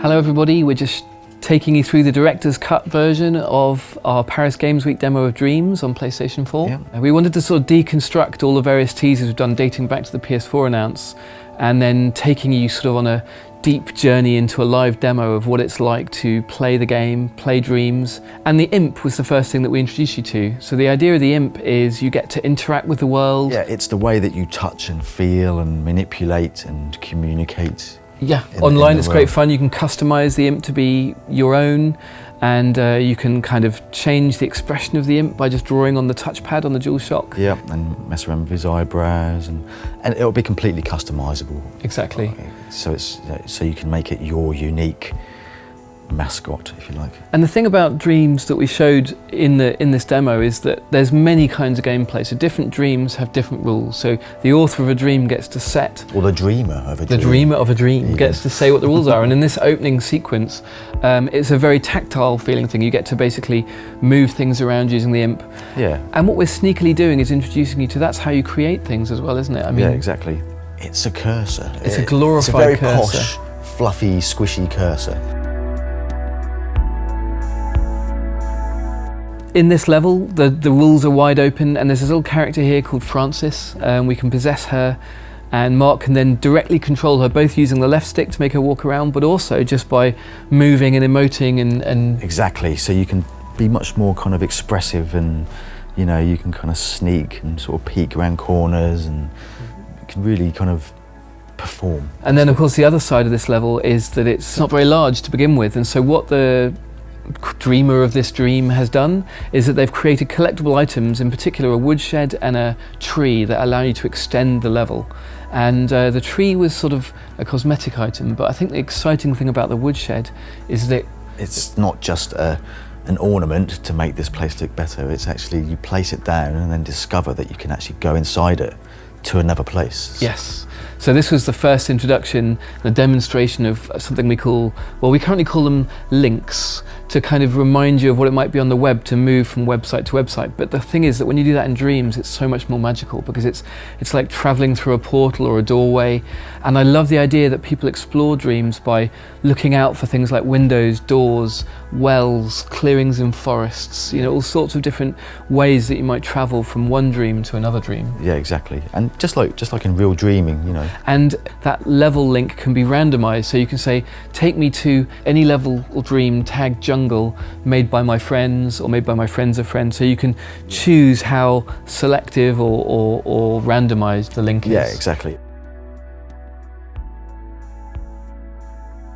Hello everybody, we're just taking you through the director's cut version of our Paris Games Week demo of Dreams on PlayStation 4. Yeah. We wanted to sort of deconstruct all the various teasers we've done dating back to the PS4 announce, and then taking you sort of on a deep journey into a live demo of what it's like to play the game, play Dreams. And the Imp was the first thing that we introduced you to. So the idea of the Imp is you get to interact with the world. Yeah, it's the way that you touch and feel and manipulate and communicate. Yeah, online it's great fun. You can customize the Imp to be your own, and you can kind of change the expression of the Imp by just drawing on the touchpad on the DualShock. Yeah, and mess around with his eyebrows, and it'll be completely customizable. Exactly. So you can make it your unique mascot, if you like. And the thing about Dreams that we showed in this demo is that there's many kinds of gameplay. So different dreams have different rules. So the author of a dream gets to set, or the dreamer of a dream. The dreamer of a dream gets to say what the rules are. And in this opening sequence, it's a very tactile feeling thing. You get to basically move things around using the Imp. Yeah. And what we're sneakily doing is introducing you to that's how you create things as well, isn't it? I mean, yeah, exactly. It's a cursor. It's a glorified cursor. It's a very posh, fluffy, squishy cursor. In this level, the rules are wide open, and there's this little character here called Frances. We can possess her, and Mark can then directly control her, both using the left stick to make her walk around, but also just by moving and emoting and... Exactly, so you can be much more kind of expressive, and you know, you can kind of sneak and sort of peek around corners, and you can really kind of perform. And then of course the other side of this level is that it's not very large to begin with, and so what the dreamer of this dream has done is that they've created collectible items, in particular a woodshed and a tree, that allow you to extend the level. And the tree was sort of a cosmetic item, but I think the exciting thing about the woodshed is that it's not just an ornament to make this place look better. It's actually, you place it down and then discover that you can actually go inside it to another place. Yes. So this was the first introduction, the demonstration of something we currently call them links, to kind of remind you of what it might be on the web to move from website to website. But the thing is that when you do that in Dreams, it's so much more magical, because it's like traveling through a portal or a doorway. And I love the idea that people explore Dreams by looking out for things like windows, doors, wells, clearings in forests, you know, all sorts of different ways that you might travel from one dream to another dream. Yeah, exactly. And just like in real dreaming, you know. And that level link can be randomized, so you can say, take me to any level or dream tag jungle made by my friends, or made by my friends of friends. So you can choose how selective or randomized the link is. Yeah, exactly.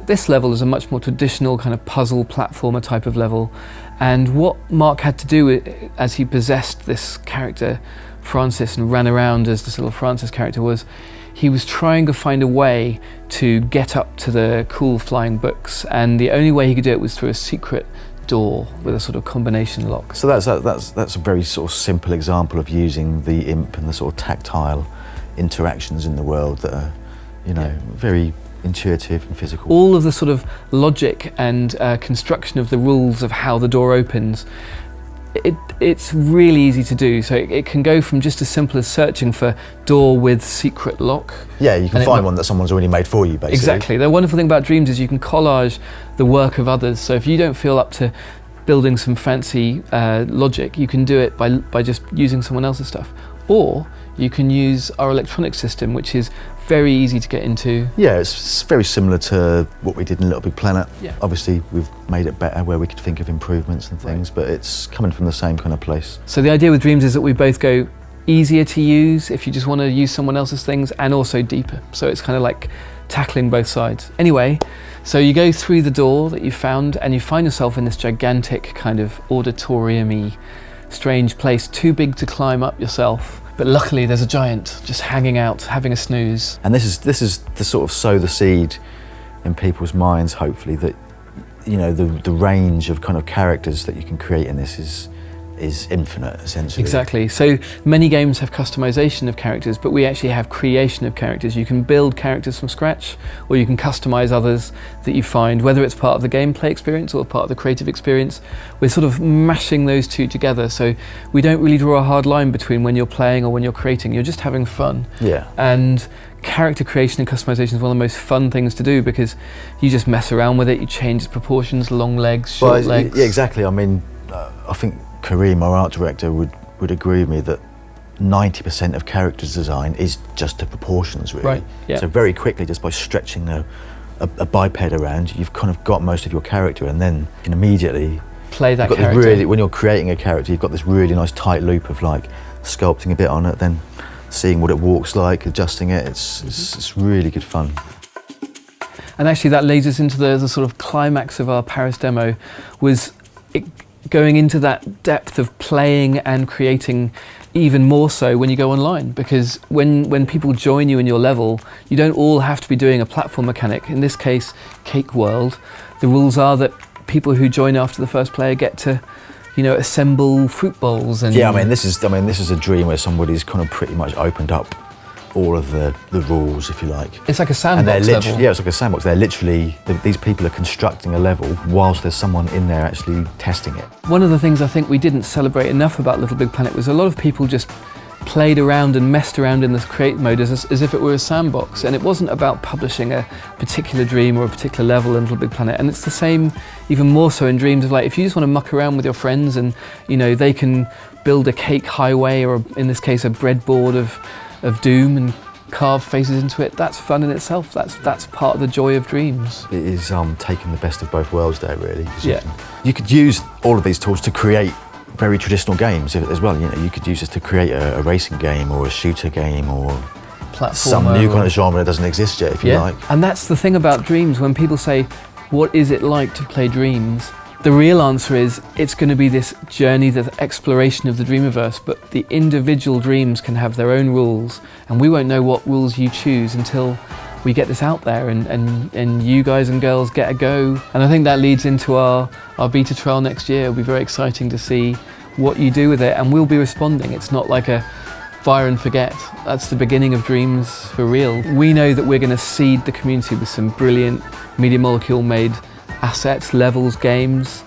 This level is a much more traditional kind of puzzle platformer type of level, and what Mark had to do as he possessed this character Frances and ran around as this little Frances character was, he was trying to find a way to get up to the cool flying books, and the only way he could do it was through a secret door with a sort of combination lock. So that's a very sort of simple example of using the Imp and the sort of tactile interactions in the world that are, you know, very intuitive and physical. All of the sort of logic and construction of the rules of how the door opens, it's really easy to do. So it can go from just as simple as searching for door with secret lock. Yeah, you can find one that someone's already made for you, basically. Exactly. The wonderful thing about Dreams is you can collage the work of others. So if you don't feel up to building some fancy logic, you can do it by just using someone else's stuff. Or you can use our electronic system, which is very easy to get into. Yeah, it's very similar to what we did in Little Big Planet. Yeah. Obviously, we've made it better where we could think of improvements and things, but it's coming from the same kind of place. So the idea with Dreams is that we both go easier to use if you just want to use someone else's things, and also deeper. So it's kind of like tackling both sides. Anyway, so you go through the door that you found, and you find yourself in this gigantic kind of auditorium-y, strange place, too big to climb up yourself. But luckily there's a giant just hanging out, having a snooze. And this is to sort of sow the seed in people's minds, hopefully, that, you know, the range of kind of characters that you can create in this is is infinite, essentially. Exactly. So many games have customization of characters, but we actually have creation of characters. You can build characters from scratch, or you can customize others that you find, whether it's part of the gameplay experience or part of the creative experience. We're sort of mashing those two together, so we don't really draw a hard line between when you're playing or when you're creating. You're just having fun. Yeah. And character creation and customization is one of the most fun things to do, because you just mess around with it, you change its proportions, long legs, short legs. Yeah, exactly. I mean, I think Kareem, our art director, would agree with me that 90% of characters design is just the proportions, really. Right, yeah. So very quickly, just by stretching a biped around, you've kind of got most of your character, and then you can immediately play that you've got character. this when you're creating a character, you've got this really nice tight loop of like sculpting a bit on it, then seeing what it walks like, adjusting it. It's really good fun. And actually that leads us into the sort of climax of our Paris demo, was it going into that depth of playing and creating even more so when you go online, because when people join you in your level, you don't all have to be doing a platform mechanic. In this case, Cake World, the rules are that people who join after the first player get to, you know, assemble fruit bowls. And yeah, I mean, this is a dream where somebody's kind of pretty much opened up all of the rules, if you like. It's like a sandbox and they're level. Yeah, it's like a sandbox. They're literally, these people are constructing a level whilst there's someone in there actually testing it. One of the things I think we didn't celebrate enough about Little Big Planet was a lot of people just played around and messed around in this create mode as if it were a sandbox, and it wasn't about publishing a particular dream or a particular level in Little Big Planet. And it's the same, even more so in dreams, of like, if you just want to muck around with your friends and, you know, they can build a cake highway, or in this case a breadboard of doom, and carve faces into it. That's fun in itself. That's part of the joy of dreams. It is taking the best of both worlds there, really. 'Cause Yeah. You could use all of these tools to create very traditional games as well. You know, you could use this to create a racing game or a shooter game or some new kind of genre that doesn't exist yet, if you like. And that's the thing about dreams. When people say, what is it like to play dreams? The real answer is, it's going to be this journey, the exploration of the Dreamiverse, but the individual dreams can have their own rules, and we won't know what rules you choose until we get this out there and you guys and girls get a go. And I think that leads into our beta trial next year. It'll be very exciting to see what you do with it, and we'll be responding. It's not like a fire and forget. That's the beginning of dreams for real. We know that we're going to seed the community with some brilliant Media Molecule made assets, levels, games,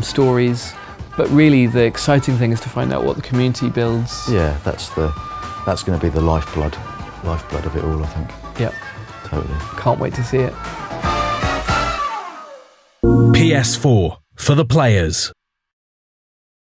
stories, but really the exciting thing is to find out what the community builds. Yeah, that's going to be the lifeblood of it all, I think. Yep. Totally. Can't wait to see it. PS4 for the players.